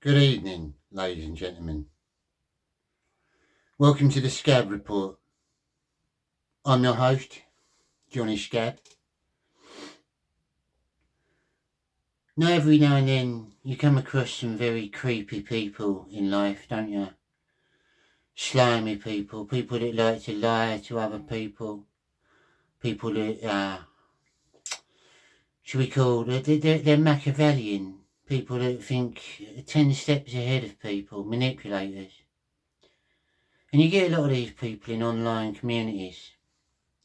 Good evening, ladies and gentlemen. Welcome to the Scab Report. I'm your host, Johnny Scab. Now, every now and then you come across some very creepy people in life, don't you? Slimy people that like to lie to other people that, should we call, they're Machiavellian, people that think 10 steps ahead of people, manipulators. And you get a lot of these people in online communities,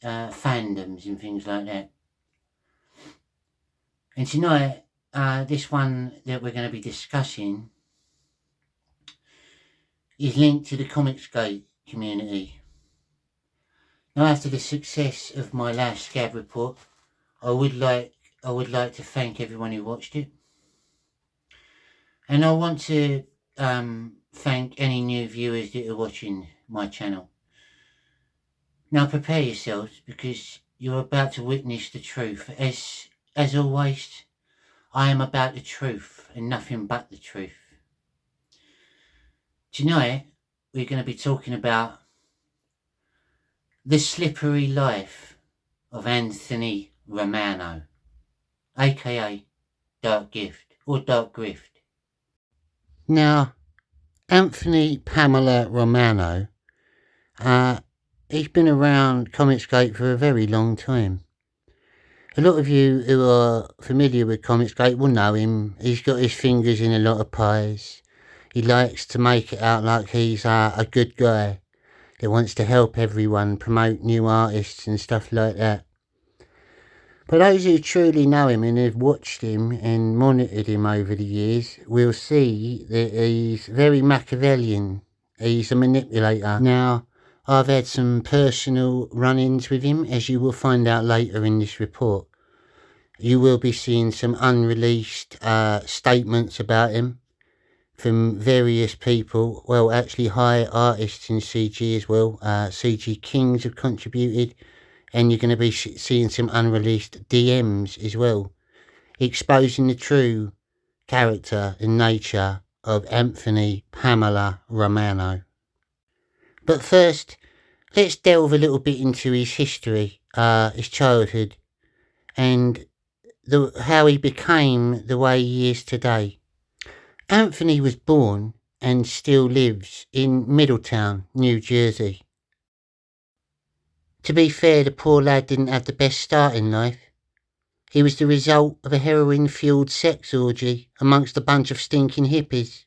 fandoms and things like that. And tonight, this one that we're going to be discussing is linked to the Comicsgate community. Now, after the success of my last Scab report, I would like to thank everyone who watched it. And I want to thank any new viewers that are watching my channel. Now prepare yourselves, because you're about to witness the truth. As always, I am about the truth and nothing but the truth. Tonight, we're going to be talking about the slippery life of Anthony Romano, aka Dark Gift or Dark Grift. Now, Anthony Pamela Romano, he's been around Comicsgate for a very long time. A lot of you who are familiar with Comicsgate will know him. He's got his fingers in a lot of pies. He likes to make it out like he's a good guy that wants to help everyone, promote new artists and stuff like that. But those who truly know him and have watched him and monitored him over the years will see that he's very Machiavellian. He's a manipulator. Now, I've had some personal run-ins with him, as you will find out later in this report. You will be seeing some unreleased statements about him from various people. Well, actually high artists in CG as well. CG Kings have contributed. And you're going to be seeing some unreleased DMs as well, exposing the true character and nature of Anthony Pamela Romano. But first, let's delve a little bit into his history, his childhood, and how he became the way he is today. Anthony was born and still lives in Middletown, New Jersey. To be fair, the poor lad didn't have the best start in life. He was the result of a heroin-fueled sex orgy amongst a bunch of stinking hippies.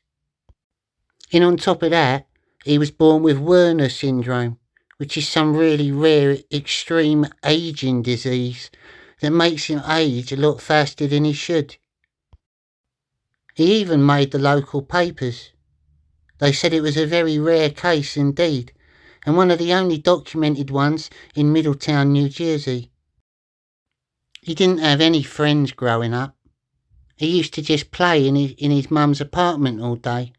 And on top of that, he was born with Werner syndrome, which is some really rare, extreme aging disease that makes him age a lot faster than he should. He even made the local papers. They said it was a very rare case indeed, and one of the only documented ones in Middletown, New Jersey. He didn't have any friends growing up. He used to just play in his mum's apartment all day.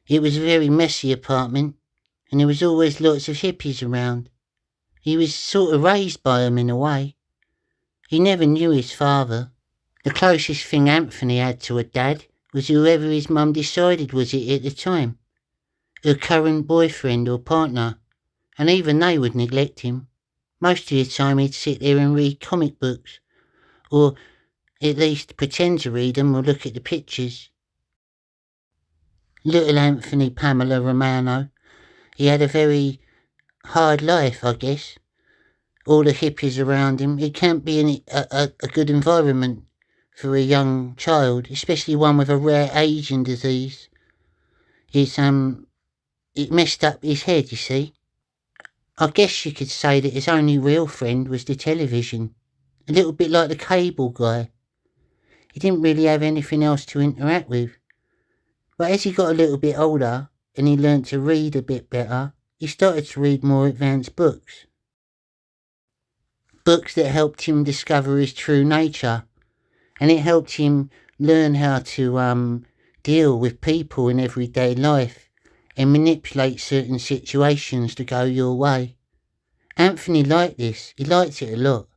It was a very messy apartment, and there was always lots of hippies around. He was sort of raised by them in a way. He never knew his father. The closest thing Anthony had to a dad was whoever his mum decided was it at the time. Her current boyfriend or partner, and even they would neglect him. Most of the time he'd sit there and read comic books, or at least pretend to read them or look at the pictures. Little Anthony Pamela Romano, he had a very hard life, I guess. All the hippies around him. It can't be a good environment for a young child, especially one with a rare aging disease. it messed up his head, you see. I guess you could say that his only real friend was the television. A little bit like the cable guy. He didn't really have anything else to interact with. But as he got a little bit older and he learnt to read a bit better, he started to read more advanced books. Books that helped him discover his true nature. And it helped him learn how to deal with people in everyday life and manipulate certain situations to go your way. Anthony liked this. He liked it a lot.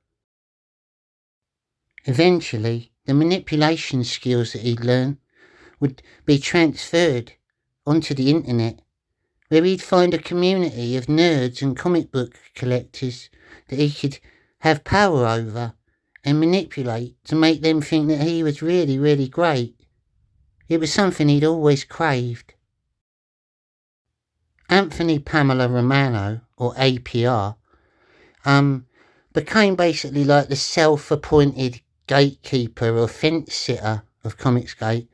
Eventually, the manipulation skills that he'd learned would be transferred onto the internet, where he'd find a community of nerds and comic book collectors that he could have power over and manipulate to make them think that he was really, really great. It was something he'd always craved. Anthony Pamela Romano, or APR, became basically like the self-appointed gatekeeper or fence sitter of Comicsgate,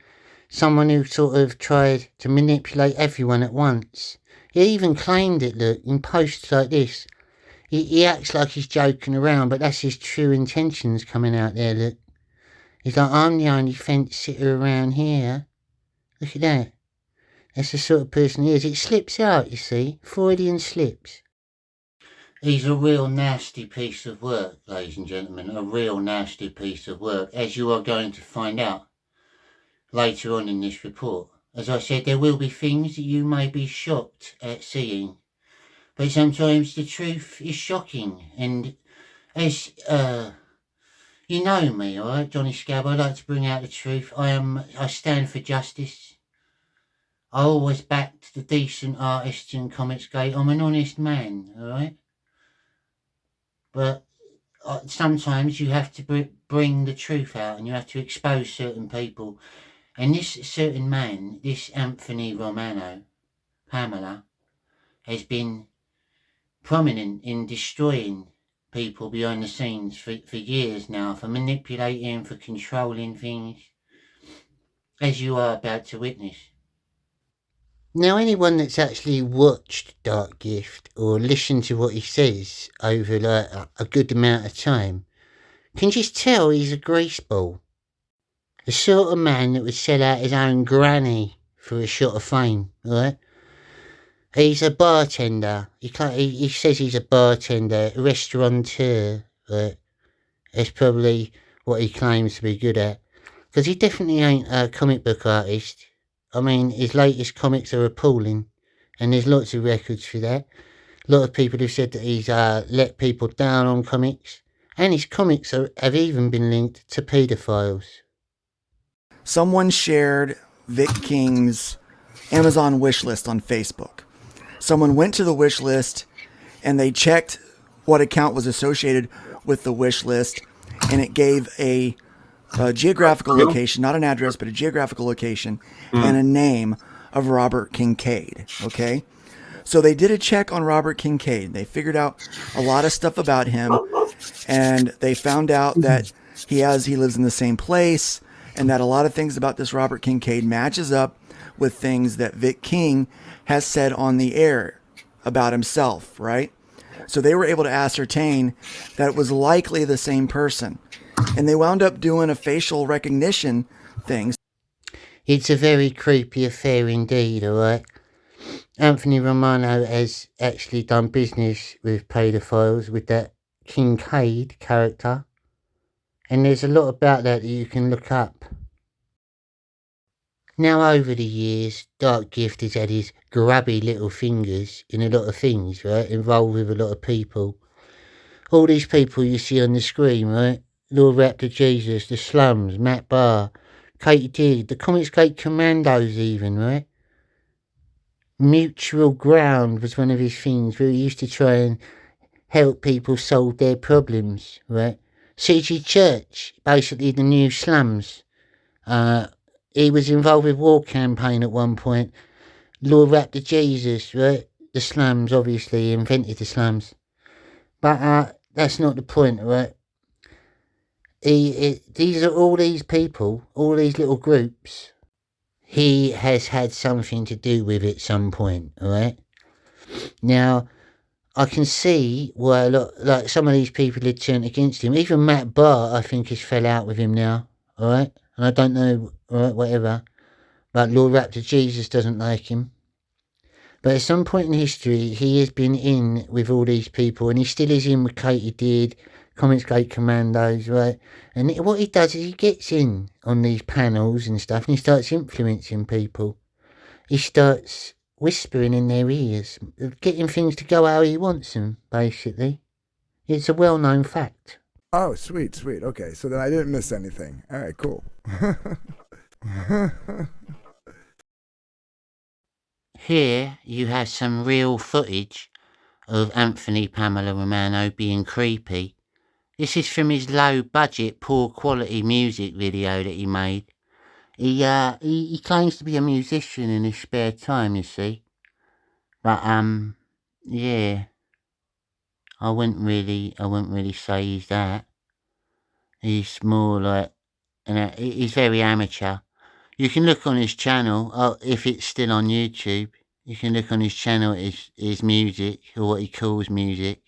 someone who sort of tried to manipulate everyone at once. He even claimed it, look, in posts like this. He acts like he's joking around, but that's his true intentions coming out there, look. He's like, I'm the only fence sitter around here. Look at that. That's the sort of person he is. It slips out, you see. Freudian slips. He's a real nasty piece of work, ladies and gentlemen. A real nasty piece of work, as you are going to find out later on in this report. As I said, there will be things that you may be shocked at seeing. But sometimes the truth is shocking. And as you know me, alright, Johnny Scab, I like to bring out the truth. I stand for justice. I always backed the decent artists in Comicsgate. I'm an honest man, alright? But sometimes you have to bring the truth out and you have to expose certain people. And this certain man, this Anthony Romano, Pamela, has been prominent in destroying people behind the scenes for years now, for manipulating, for controlling things, as you are about to witness. Now, anyone that's actually watched Dark Gift or listened to what he says over like a good amount of time can just tell he's a greaseball. The sort of man that would sell out his own granny for a shot of fame, right? He's a bartender. He says he's a bartender, a restaurateur, right? That's probably what he claims to be good at. Because he definitely ain't a comic book artist. I mean, his latest comics are appalling, and there's lots of records for that. A lot of people have said that he's let people down on comics, and his comics have even been linked to paedophiles. Someone shared Vic King's Amazon wish list on Facebook. Someone went to the wish list, and they checked what account was associated with the wish list, and it gave a geographical location, not an address, but a geographical location and a name of Robert Kincaid. Okay, so they did a check on Robert Kincaid. They figured out a lot of stuff about him, and they found out that he lives in the same place, and that a lot of things about this Robert Kincaid matches up with things that Vic King has said on the air about himself, right? So they were able to ascertain that it was likely the same person. And they wound up doing a facial recognition thing. It's a very creepy affair indeed, alright? Anthony Romano has actually done business with paedophiles with that Kincaid character. And there's a lot about that you can look up. Now, over the years, Dark Gift has had his grubby little fingers in a lot of things, right? Involved with a lot of people. All these people you see on the screen, right? Lord Raptor Jesus, the Slums, Matt Barr, Katie Dig, the Comicsgate Commandos even, right? Mutual Ground was one of his things where he used to try and help people solve their problems, right? CG Church, basically the new Slums. He was involved with War Campaign at one point. Lord Raptor Jesus, right? The Slums, obviously, invented the Slums. But that's not the point, right? These are all these people, all these little groups. he has had something to do with it at some point, all right? Now, I can see why a lot, like some of these people had turned against him. Even Matt Barr, I think, has fell out with him now, all right? And I don't know, all right, whatever. Like Lord Raptor Jesus doesn't like him. But at some point in history, he has been in with all these people, and he still is in with Katie Deard, Comics Gate Commandos, right? And what he does is he gets in on these panels and stuff, and he starts influencing people. He starts whispering in their ears, getting things to go how he wants them, basically. It's a well-known fact. Oh, sweet. Okay, so then I didn't miss anything. All right, cool. Here you have some real footage of Anthony Pamela Romano being creepy. This is from his low-budget, poor-quality music video that he made. He claims to be a musician in his spare time, you see. But, yeah. I wouldn't really say he's that. He's more like, he's very amateur. You can look on his channel, if it's still on YouTube. You can look on his channel at his music, or what he calls music.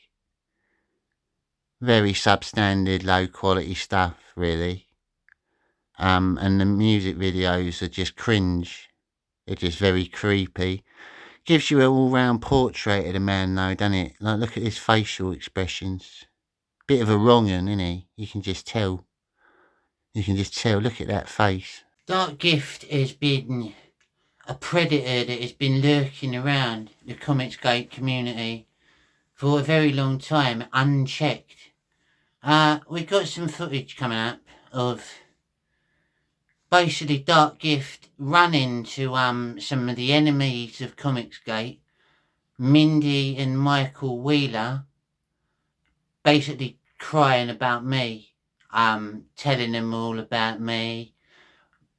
Very substandard, low-quality stuff, really. And the music videos are just cringe. They're just very creepy. Gives you an all-round portrait of the man, though, doesn't it? Like, look at his facial expressions. Bit of a wrong 'un, isn't he? You can just tell. Look at that face. Dark Gift has been a predator that has been lurking around the Comicsgate community for a very long time, unchecked. We've got some footage coming up of basically Dark Gift running to some of the enemies of Comicsgate, Mindy and Michael Wheeler, basically crying about me, telling them all about me,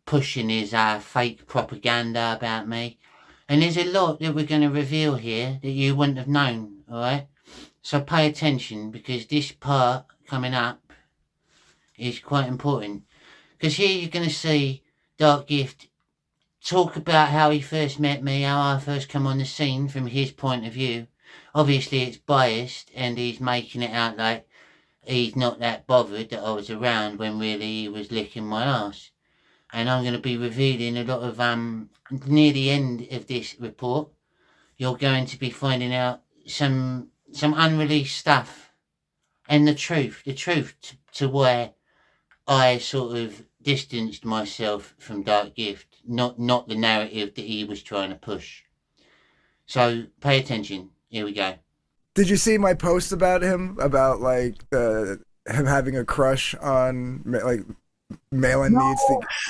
pushing his fake propaganda about me. And there's a lot that we're going to reveal here that you wouldn't have known, alright? So pay attention, because this part coming up is quite important. Because here you're going to see Dark Gift talk about how he first met me, how I first come on the scene from his point of view. Obviously it's biased, and he's making it out like he's not that bothered that I was around when really he was licking my ass. And I'm going to be revealing a lot of, near the end of this report, you're going to be finding out some unreleased stuff, and the truth to where I sort of distanced myself from Dark Gift, not the narrative that he was trying to push. So pay attention. Here we go. Did you see my post about him? About like him having a crush on like Malin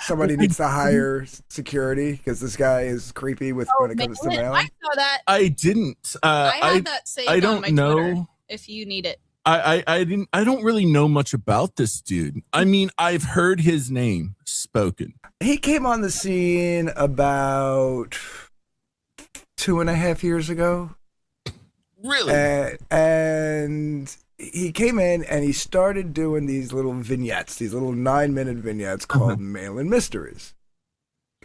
somebody needs to hire security because this guy is creepy when it comes to Malin. I saw that. I didn't. I had that saved I don't on my know. Twitter, if you need it. I don't really know much about this dude. I mean, I've heard his name spoken. He came on the scene about 2.5 years ago. Really? And he came in and he started doing these little vignettes, these little 9-minute vignettes called Malin Mysteries.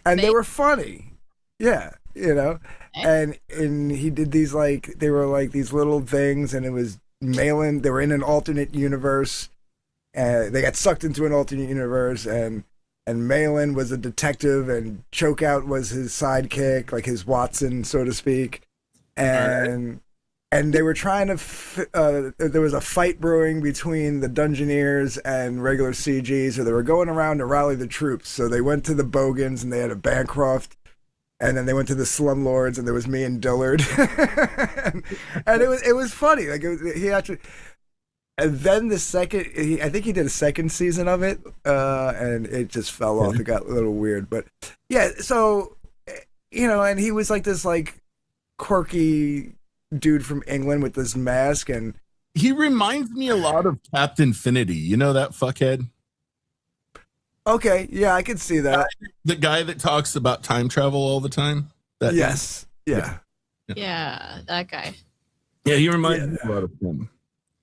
And they were funny. Yeah, you know. And he did these they were like these little things, and it was Malin, they were in an alternate universe. They got sucked into an alternate universe, and Malin was a detective, and Chokeout was his sidekick, like his Watson, so to speak. And they were trying to, there was a fight brewing between the Dungeoneers and regular CGs, so they were going around to rally the troops. So they went to the Bogans, and they had a Bancroft, and then they went to the Slumlords, and there was me and Dillard. and it was funny. Like he actually, and then the second, I think he did a second season of it, and it just fell off. It got a little weird, but yeah. So, you know, and he was like this quirky dude from England with this mask, and he reminds me a lot of Captain Finity. You know that fuckhead? Okay, yeah, I can see that. The guy that talks about time travel all the time? Yes. Yeah, that guy. Yeah, he reminds me a lot of him.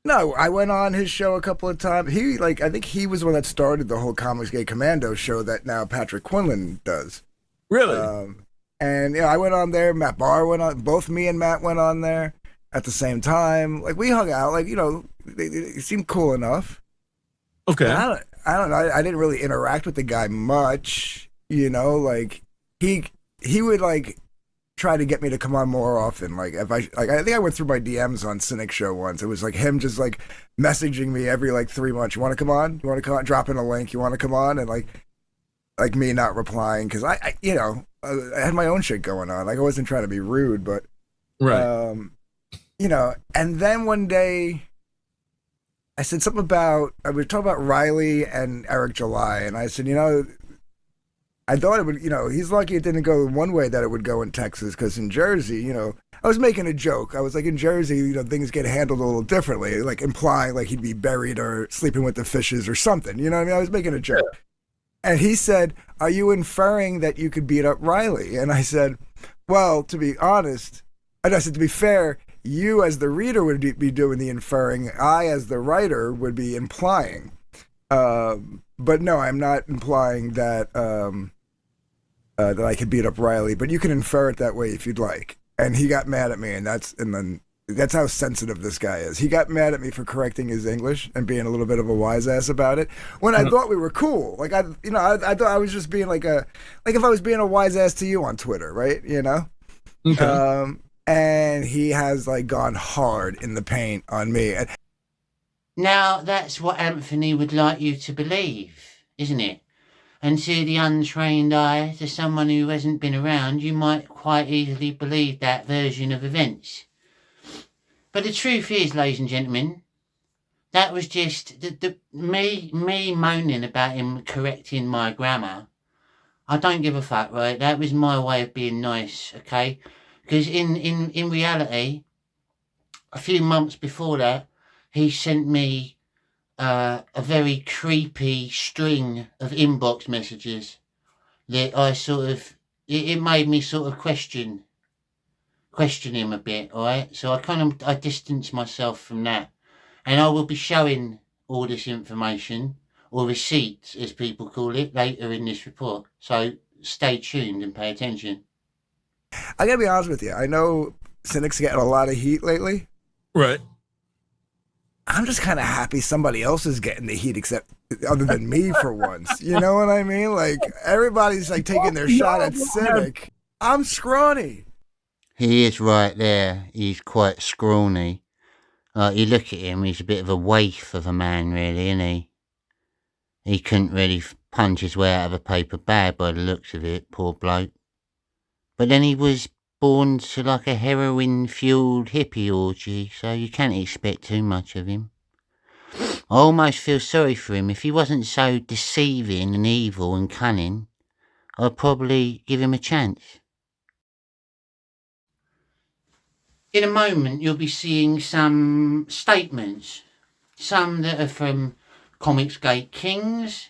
No, I went on his show a couple of times. I think he was the one that started the whole Comicsgate Commando show that now Patrick Quinlan does. Really? And I went on there. Matt Barr went on. Both me and Matt went on there at the same time. Like we hung out. Like they seemed cool enough. Okay. And I don't know. I didn't really interact with the guy much. Like he would like try to get me to come on more often. Like if I think I went through my DMs on Cynic Show once. It was like him just like messaging me every like 3 months. You want to come on? You want to come on? Dropping a link. You want to come on? And like me not replying because I had my own shit going on. Like I wasn't trying to be rude, but right. And then one day I said something about I was talking about Riley and Eric July, and I said, I thought it would, he's lucky it didn't go one way that it would go in Texas, because in Jersey, I was making a joke. I was like, in Jersey, things get handled a little differently, like implying like he'd be buried or sleeping with the fishes or something. You know what I mean? I was making a joke. Yeah. And he said, are you inferring that you could beat up Riley? And I said, well, to be honest, and I said, to be fair, you as the reader would be doing the inferring. I as the writer would be implying. But no, I'm not implying that that I could beat up Riley. But you can infer it that way if you'd like. And he got mad at me, and that's how sensitive this guy is. He got mad at me for correcting his English and being a little bit of a wise ass about it when I thought we were cool. Like I thought I was just being like if I was being a wise ass to you on Twitter, right? Okay. And he has like gone hard in the paint on me. Now, that's what Anthony would like you to believe, isn't it? And to the untrained eye, to someone who hasn't been around, you might quite easily believe that version of events. But the truth is, ladies and gentlemen, that was just me moaning about him correcting my grammar. I don't give a fuck, right? That was my way of being nice, okay? Because in reality, a few months before that, he sent me a very creepy string of inbox messages that I it made me sort of question him a bit, all right? So I distanced myself from that. And I will be showing all this information, or receipts as people call it, later in this report. So stay tuned and pay attention. I gotta be honest with you. I know Cynic's getting a lot of heat lately. Right. I'm just kind of happy somebody else is getting the heat, except other than me for once. You know what I mean? Like everybody's like taking their shot at Cynic. I'm scrawny. He is right there. He's quite scrawny. You look at him, he's a bit of a waif of a man, really, isn't he? He couldn't really punch his way out of a paper bag by the looks of it, poor bloke. But then he was born to like a heroin-fueled hippie orgy, so you can't expect too much of him. I almost feel sorry for him. If he wasn't so deceiving and evil and cunning, I'd probably give him a chance. In a moment, you'll be seeing some statements, some that are from Comicsgate Kings,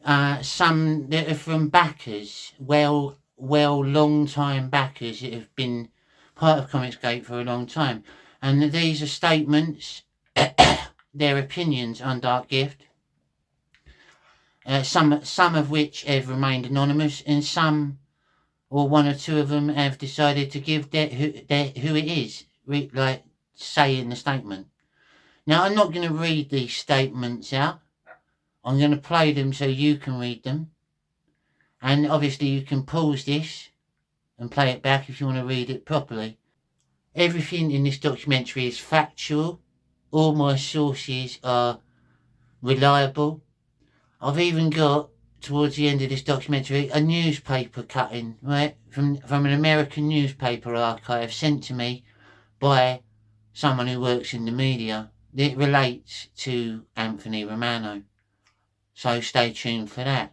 some that are from backers, long-time backers that have been part of Comicsgate for a long time. And these are statements, their opinions on Dark Gift, some of which have remained anonymous, and some, or one or two of them, have decided to give who it is, like say in the statement. Now, I'm not going to read these statements out. I'm going to play them so you can read them. And obviously you can pause this and play it back if you want to read it properly. Everything in this documentary is factual. All my sources are reliable. I've even got, towards the end of this documentary, a newspaper cutting, right, from an American newspaper archive sent to me by someone who works in the media that relates to Anthony Romano. So stay tuned for that.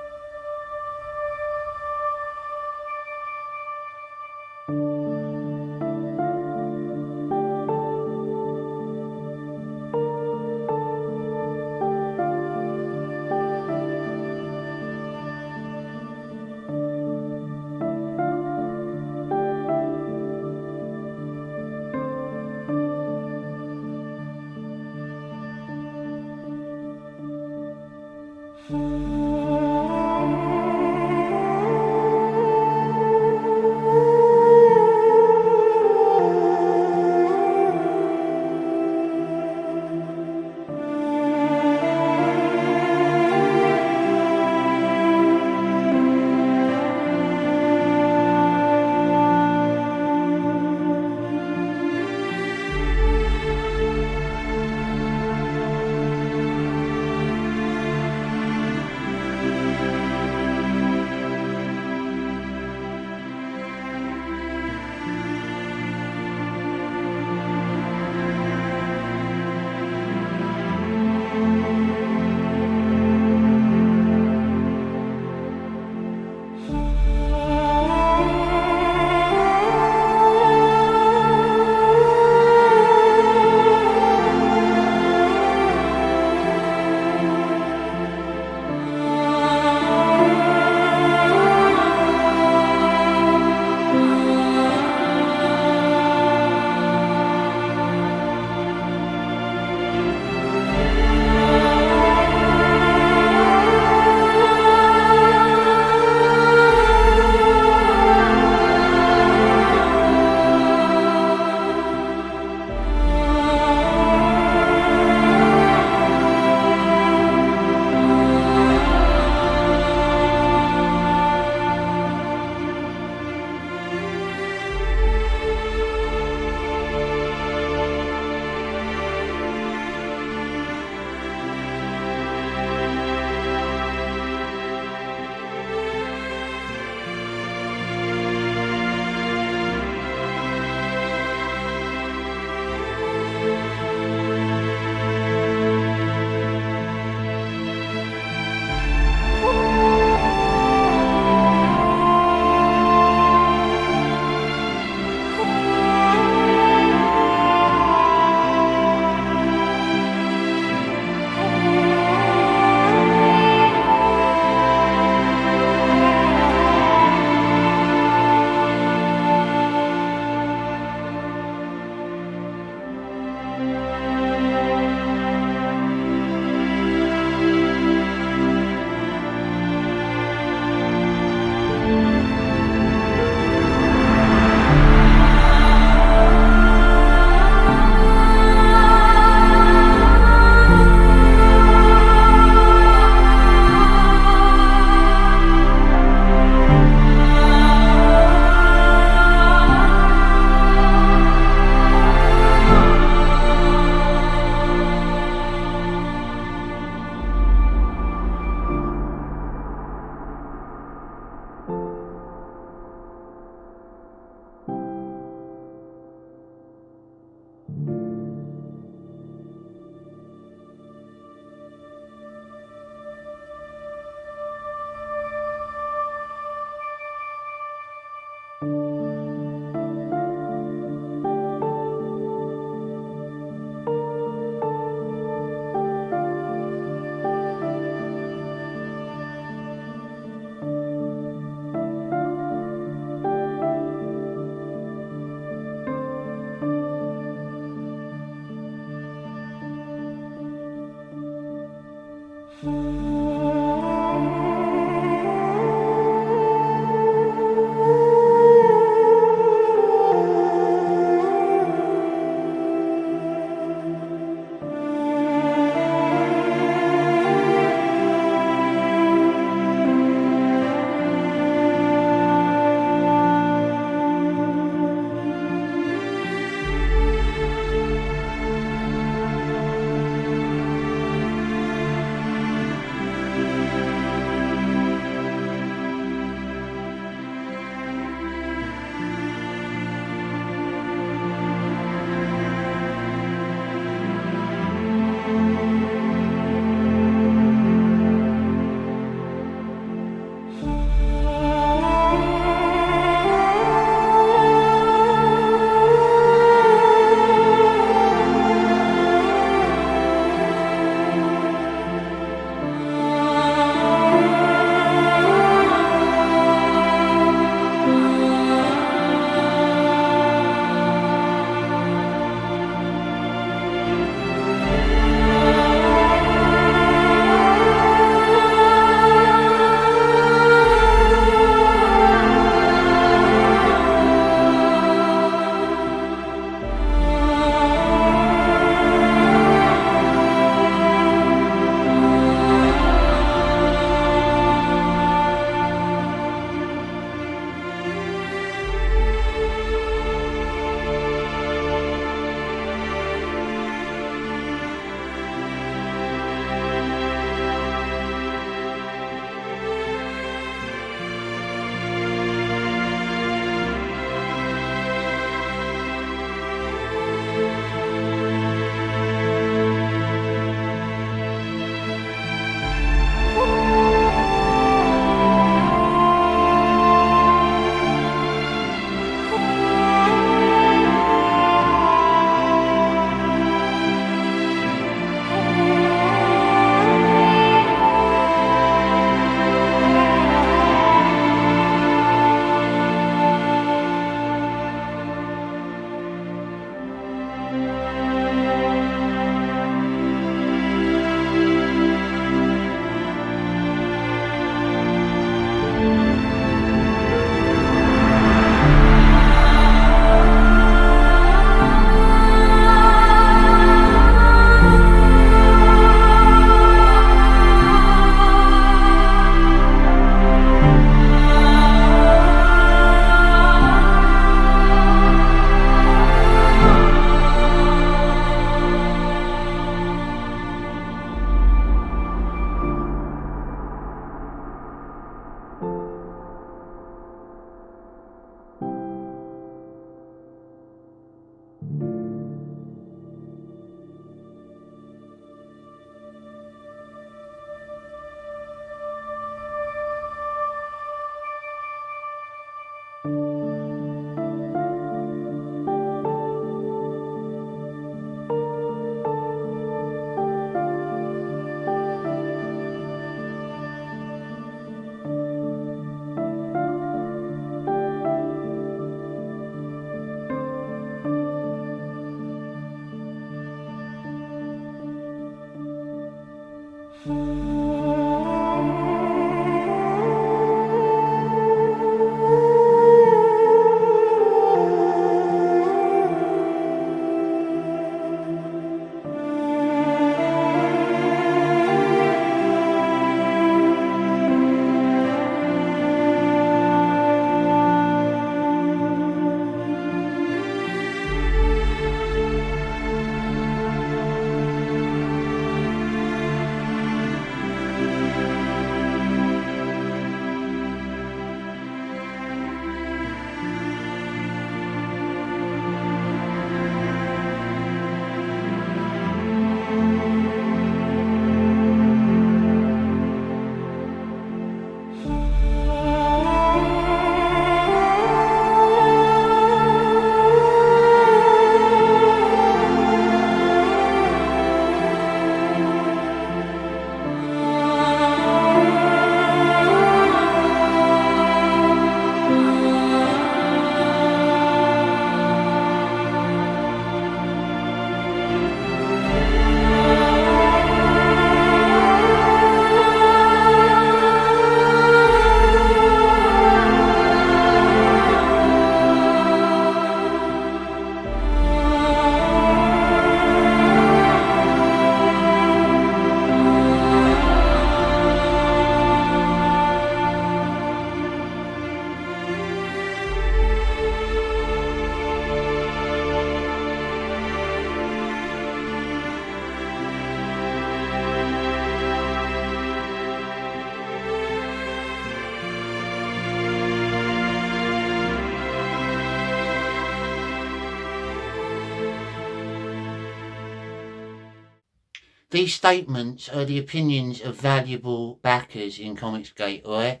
these statements are the opinions of valuable backers in Comicsgate, alright?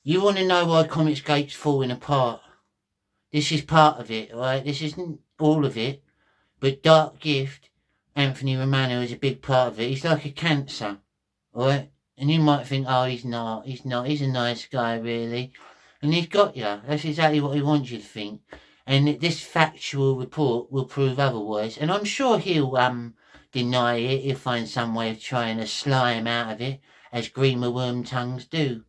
You want to know why Comicsgate's falling apart? This is part of it, alright? This isn't all of it. But Dark Gift, Anthony Romano, is a big part of it. He's like a cancer, alright? And you might think, oh, he's not. He's a nice guy, really. And he's got you. That's exactly what he wants you to think. And this factual report will prove otherwise. And I'm sure he'll deny it. He'll find some way of trying to slime out of it, as greener worm tongues do.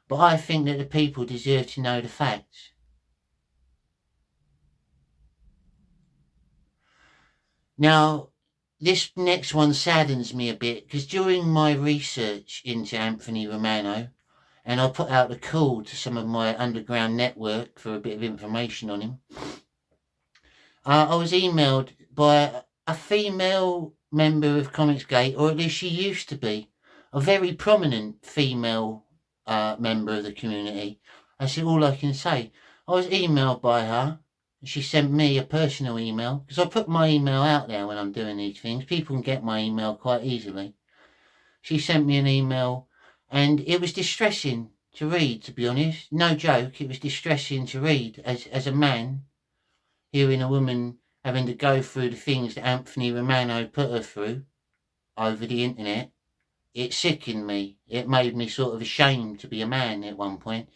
But I think that the people deserve to know the facts. Now, this next one saddens me a bit, because during my research into Anthony Romano, and I put out a call to some of my underground network for a bit of information on him, I was emailed by a female member of Comicsgate, or at least she used to be, a very prominent female member of the community. That's all I can say. I was emailed by her. She sent me a personal email, because I put my email out there when I'm doing these things. People can get my email quite easily. She sent me an email, and it was distressing to read, to be honest. No joke, it was distressing to read. As a man, hearing a woman having to go through the things that Anthony Romano put her through over the internet, it sickened me. It made me sort of ashamed to be a man at one point.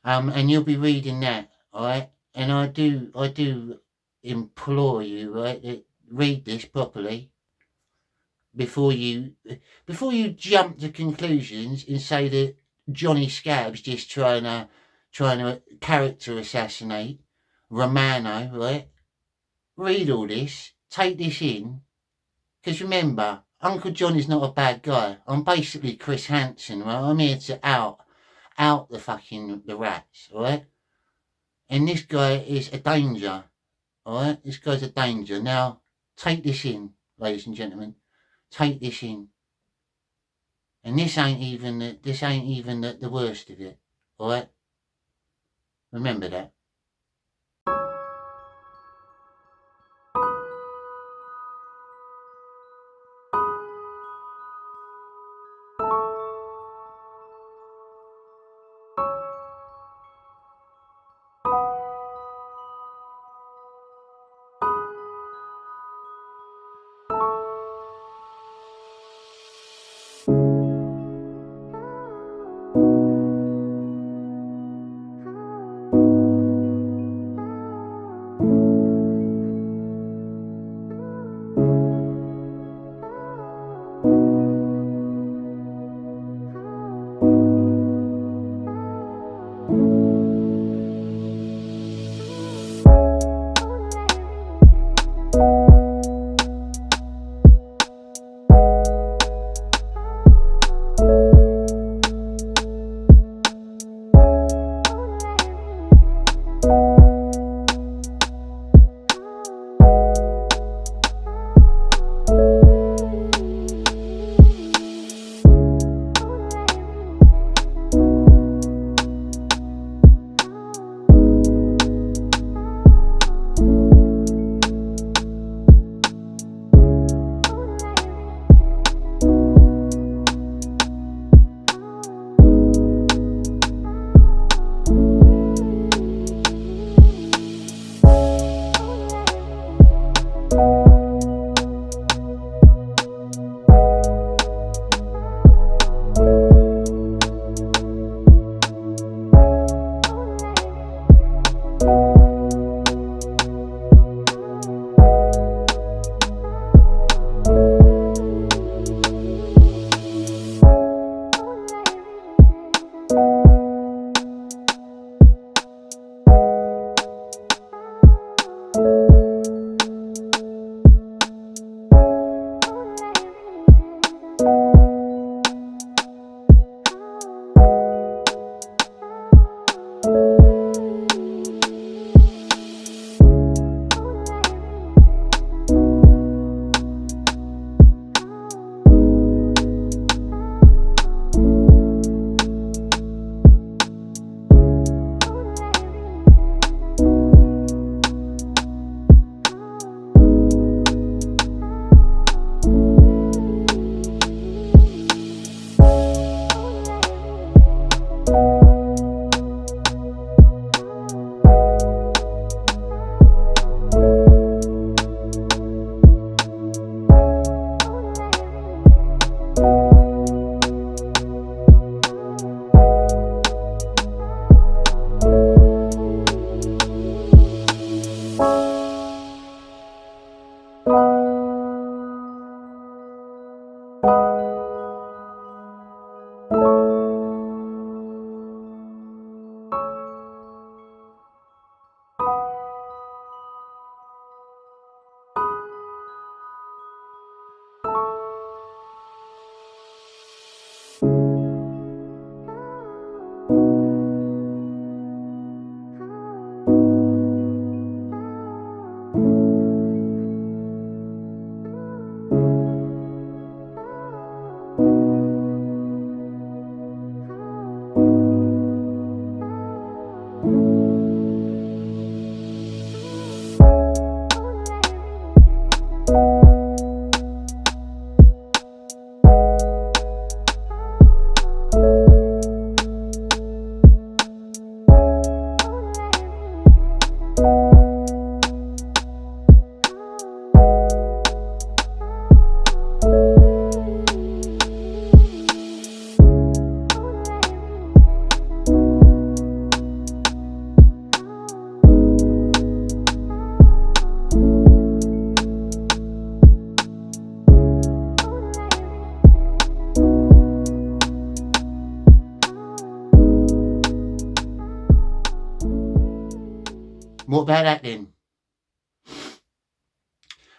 And you'll be reading that, all right? And I do implore you, right, that read this properly before you jump to conclusions and say that Johnny Scab's just trying to character assassinate Romano, right? Read all this, take this in, because remember, Uncle Johnny's not a bad guy. I'm basically Chris Hansen, right? I'm here to out the rats, all right? And this guy is a danger, all right? This guy's a danger. Now, take this in, ladies and gentlemen. Take this in. And this ain't even the worst of it, all right? Remember that. What about that then?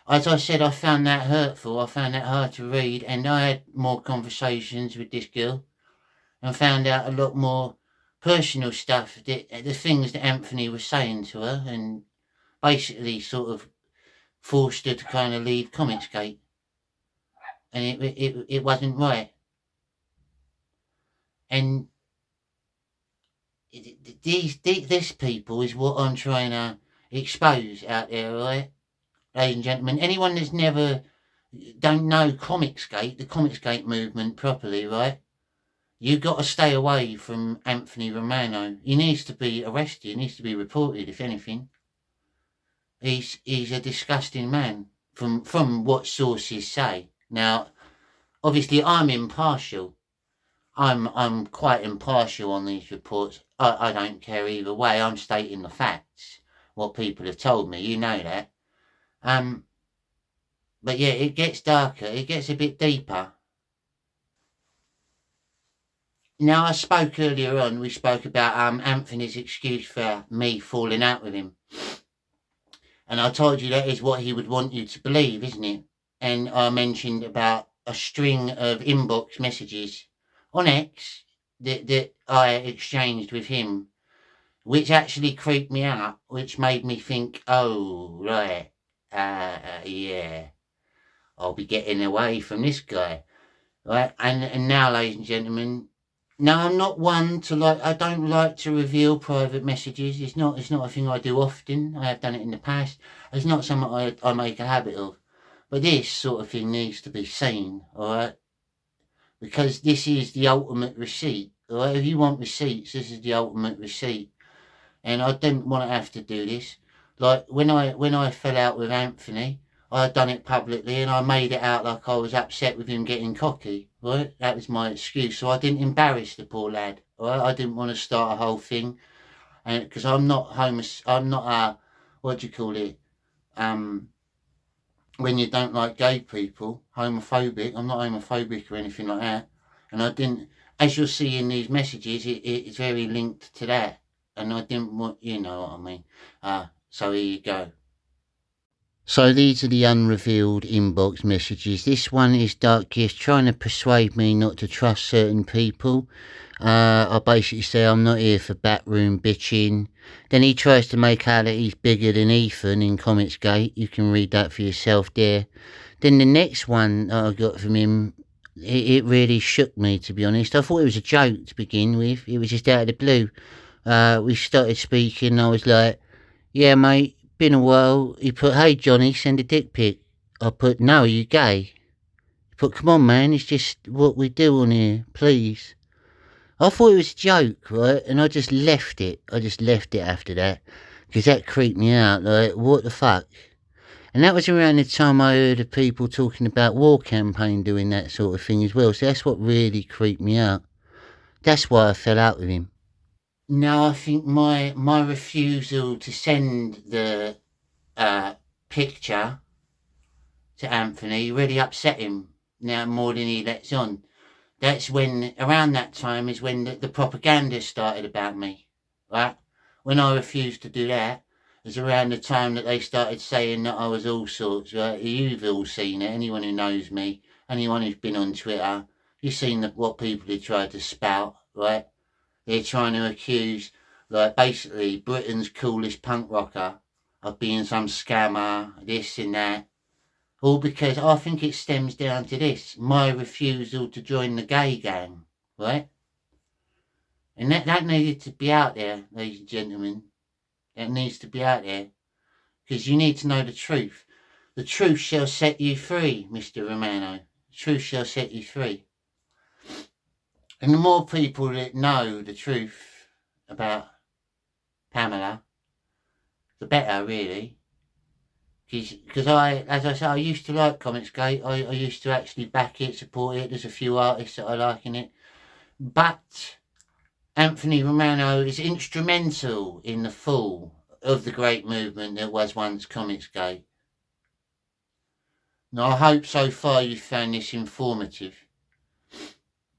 As I said, I found that hurtful. I found that hard to read, and I had more conversations with this girl and found out a lot more personal stuff, the things that Anthony was saying to her, and basically sort of forced her to kind of leave Comicsgate. And it wasn't right. And this people is what I'm trying to expose out there, right? Ladies and gentlemen, anyone that's never don't know Comicsgate, the Comicsgate movement properly, right? You've got to stay away from Anthony Romano. He needs to be arrested. He needs to be reported, if anything. He's a disgusting man, from what sources say. Now, obviously, I'm impartial. I'm quite impartial on these reports. I don't care either way. I'm stating the facts, what people have told me. You know that. But yeah, it gets darker. It gets a bit deeper. Now, I spoke earlier on, we spoke about Anthony's excuse for me falling out with him. And I told you that is what he would want you to believe, isn't it? And I mentioned about a string of inbox messages on X that I exchanged with him, which actually creeped me out, which made me think, oh, right, yeah, I'll be getting away from this guy. Right? And now, ladies and gentlemen, no, I'm not one to I don't like to reveal private messages. It's not a thing I do often. I have done it in the past. It's not something I make a habit of. But this sort of thing needs to be seen, all right? Because this is the ultimate receipt, all right? If you want receipts, this is the ultimate receipt. And I didn't want to have to do this. Like, when I fell out with Anthony, I had done it publicly and I made it out like I was upset with him getting cocky, right? That was my excuse. So I didn't embarrass the poor lad, right? I didn't want to start a whole thing. And because I'm not what do you call it? When you don't like gay people, homophobic. I'm not homophobic or anything like that. And I didn't, as you'll see in these messages, it's very linked to that. And I didn't want, you know what I mean. So here you go. So these are the unrevealed inbox messages. This one is Dark Gift trying to persuade me not to trust certain people. I basically say I'm not here for backroom bitching. Then he tries to make out that he's bigger than Ethan in Comicsgate. You can read that for yourself there. Then the next one I got from him, it really shook me, to be honest. I thought it was a joke to begin with. It was just out of the blue. We started speaking. I was like, yeah, mate, been a while. He put, hey, Johnny, send a dick pic. I put, no, are you gay? He put, come on, man, it's just what we do on here, please. I thought it was a joke, right? And I just left it. After that. Because that creeped me out. Like, what the fuck? And that was around the time I heard of people talking about War Campaign doing that sort of thing as well. So that's what really creeped me out. That's why I fell out with him. Now, I think my refusal to send the picture to Anthony really upset him now more than he lets on. That's when, around that time, is when the propaganda started about me, right? When I refused to do that, it was around the time that they started saying that I was all sorts, right? You've all seen it, anyone who knows me, anyone who's been on Twitter, you've seen what people have tried to spout, right? They're trying to accuse, like, basically Britain's coolest punk rocker of being some scammer, this and that. All because I think it stems down to this, my refusal to join the gay gang, right? And that needed to be out there, ladies and gentlemen. That needs to be out there. Because you need to know the truth. The truth shall set you free, Mr. Romano. The truth shall set you free. And the more people that know the truth about Pamela, the better, really. Because as I said, I used to like Comicsgate. I used to actually back it, support it. There's a few artists that I like in it. But Anthony Romano is instrumental in the fall of the great movement that was once Comicsgate. Now, I hope so far you found this informative.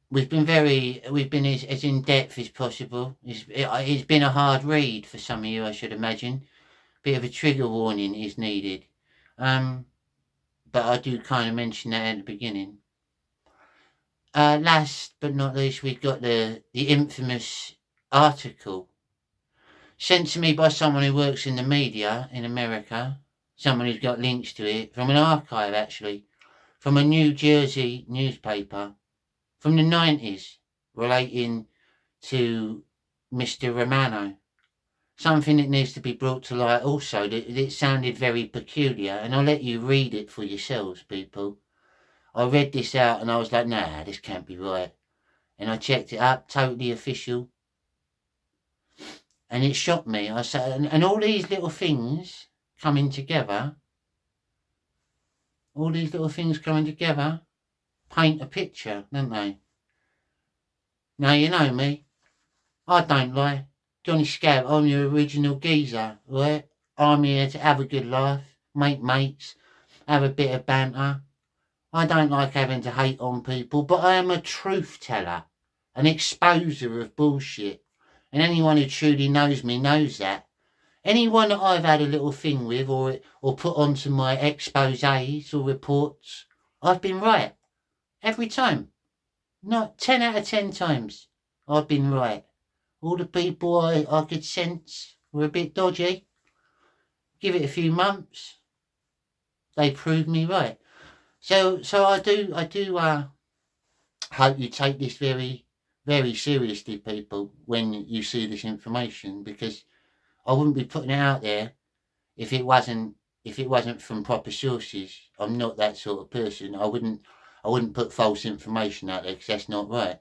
We've been as in depth as possible. It's been a hard read for some of you, I should imagine. bit of a trigger warning is needed. But I do kind of mention that at the beginning. Last but not least, we've got the infamous article sent to me by someone who works in the media in America, someone who's got links to it, from an archive actually, from a New Jersey newspaper from the 90s, relating to Mr. Romano. Something that needs to be brought to light also, that it sounded very peculiar, and I'll let you read it for yourselves, people. I read this out and I was like, nah, this can't be right. And I checked it up, totally official. And it shocked me. I said, and all these little things coming together, paint a picture, don't they? Now, you know me. I don't lie. Johnny Scab, I'm your original geezer, right? I'm here to have a good life, make mates, have a bit of banter. I don't like having to hate on people, but I am a truth teller, an exposer of bullshit. And anyone who truly knows me knows that. Anyone that I've had a little thing with or put onto my exposés or reports, I've been right. Every time. Not 10 out of 10 times, I've been right. All the people I could sense were a bit dodgy. Give it a few months, they proved me right. So I do hope you take this very, very seriously, people, when you see this information, because I wouldn't be putting it out there if it wasn't from proper sources. I'm not that sort of person. I wouldn't put false information out there because that's not right.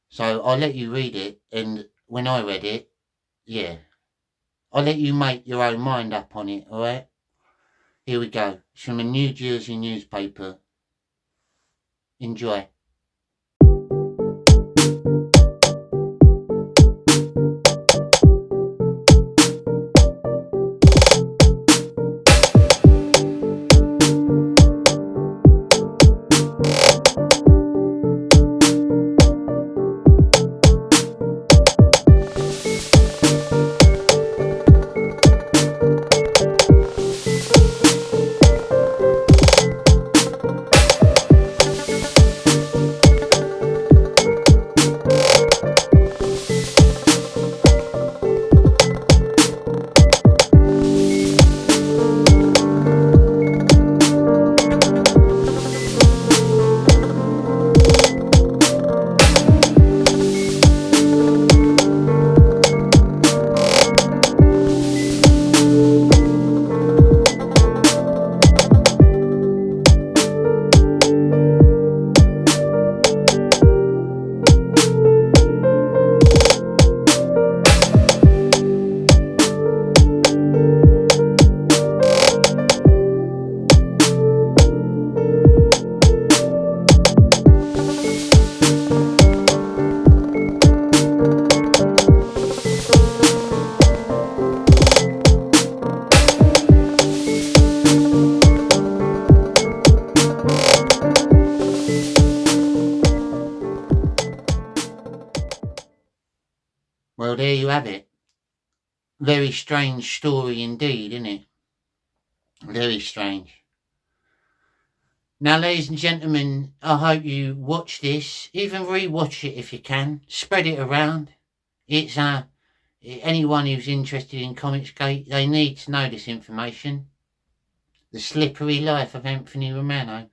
So I'll let you read it, and when I read it, yeah, I'll let you make your own mind up on it, alright? Here we go. It's from a New Jersey newspaper. Enjoy. Well, there you have it. Very strange story indeed, isn't it? Very strange. Now, ladies and gentlemen, I hope you watch this, even re-watch it if you can. Spread it around. It's anyone who's interested in Comicsgate, they need to know this information. The slippery life of Anthony Romano.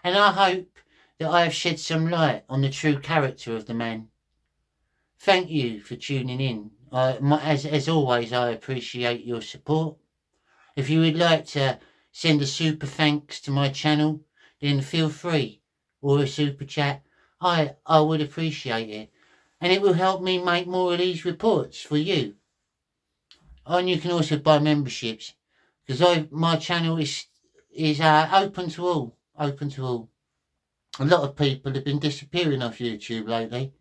And I hope that I have shed some light on the true character of the man. Thank you for tuning in. As always, I appreciate your support. If you would like to send a super thanks to my channel, then feel free, or a super chat. I would appreciate it, and it will help me make more of these reports for you. And you can also buy memberships, because my channel is open to all. Open to all. A lot of people have been disappearing off YouTube lately.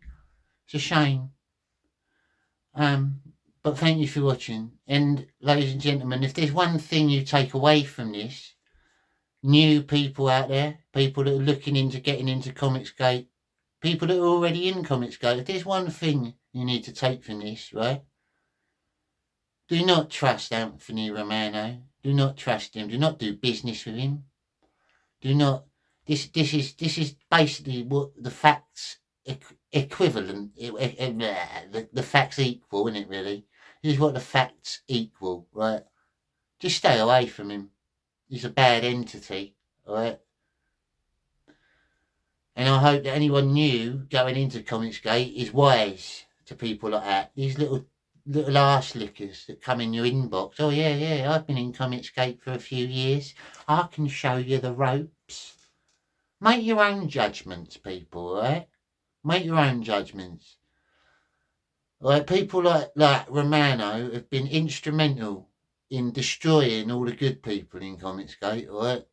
It's a shame. But thank you for watching. And ladies and gentlemen, if there's one thing you take away from this, new people out there, people that are looking into getting into Comicsgate, people that are already in Comicsgate, if there's one thing you need to take from this, right? Do not trust Anthony Romano. Do not trust him. Do not do business with him. Do not. This is basically what the facts equivalent. The facts equal, isn't it? Really, this is what the facts equal, right? Just stay away from him. He's a bad entity, right? And I hope that anyone new going into Comicsgate is wise to people like that. These little arse lickers that come in your inbox. Oh yeah, I've been in Comicsgate for a few years. I can show you the ropes. Make your own judgments, people, right? Make your own judgments. Like people like Romano have been instrumental in destroying all the good people in Comicsgate, right?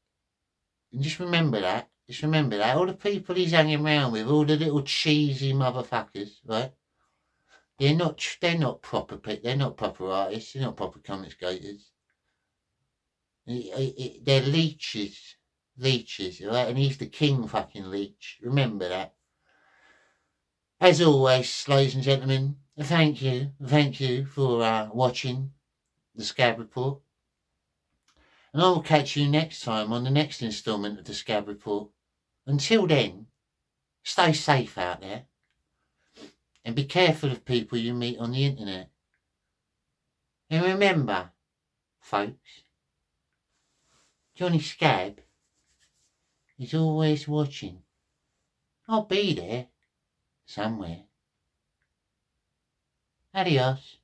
And just remember that. Just remember that. All the people he's hanging around with, all the little cheesy motherfuckers, right? They're not proper people. They're not proper artists. They're not proper comics gators. They're leeches. Leeches, right? And he's the king fucking leech. Remember that. As always, ladies and gentlemen, thank you for watching the Scab Report. And I will catch you next time on the next instalment of the Scab Report. Until then, stay safe out there. And be careful of people you meet on the internet. And remember, folks, Johnny Scab is always watching. I'll be there somewhere. Adios.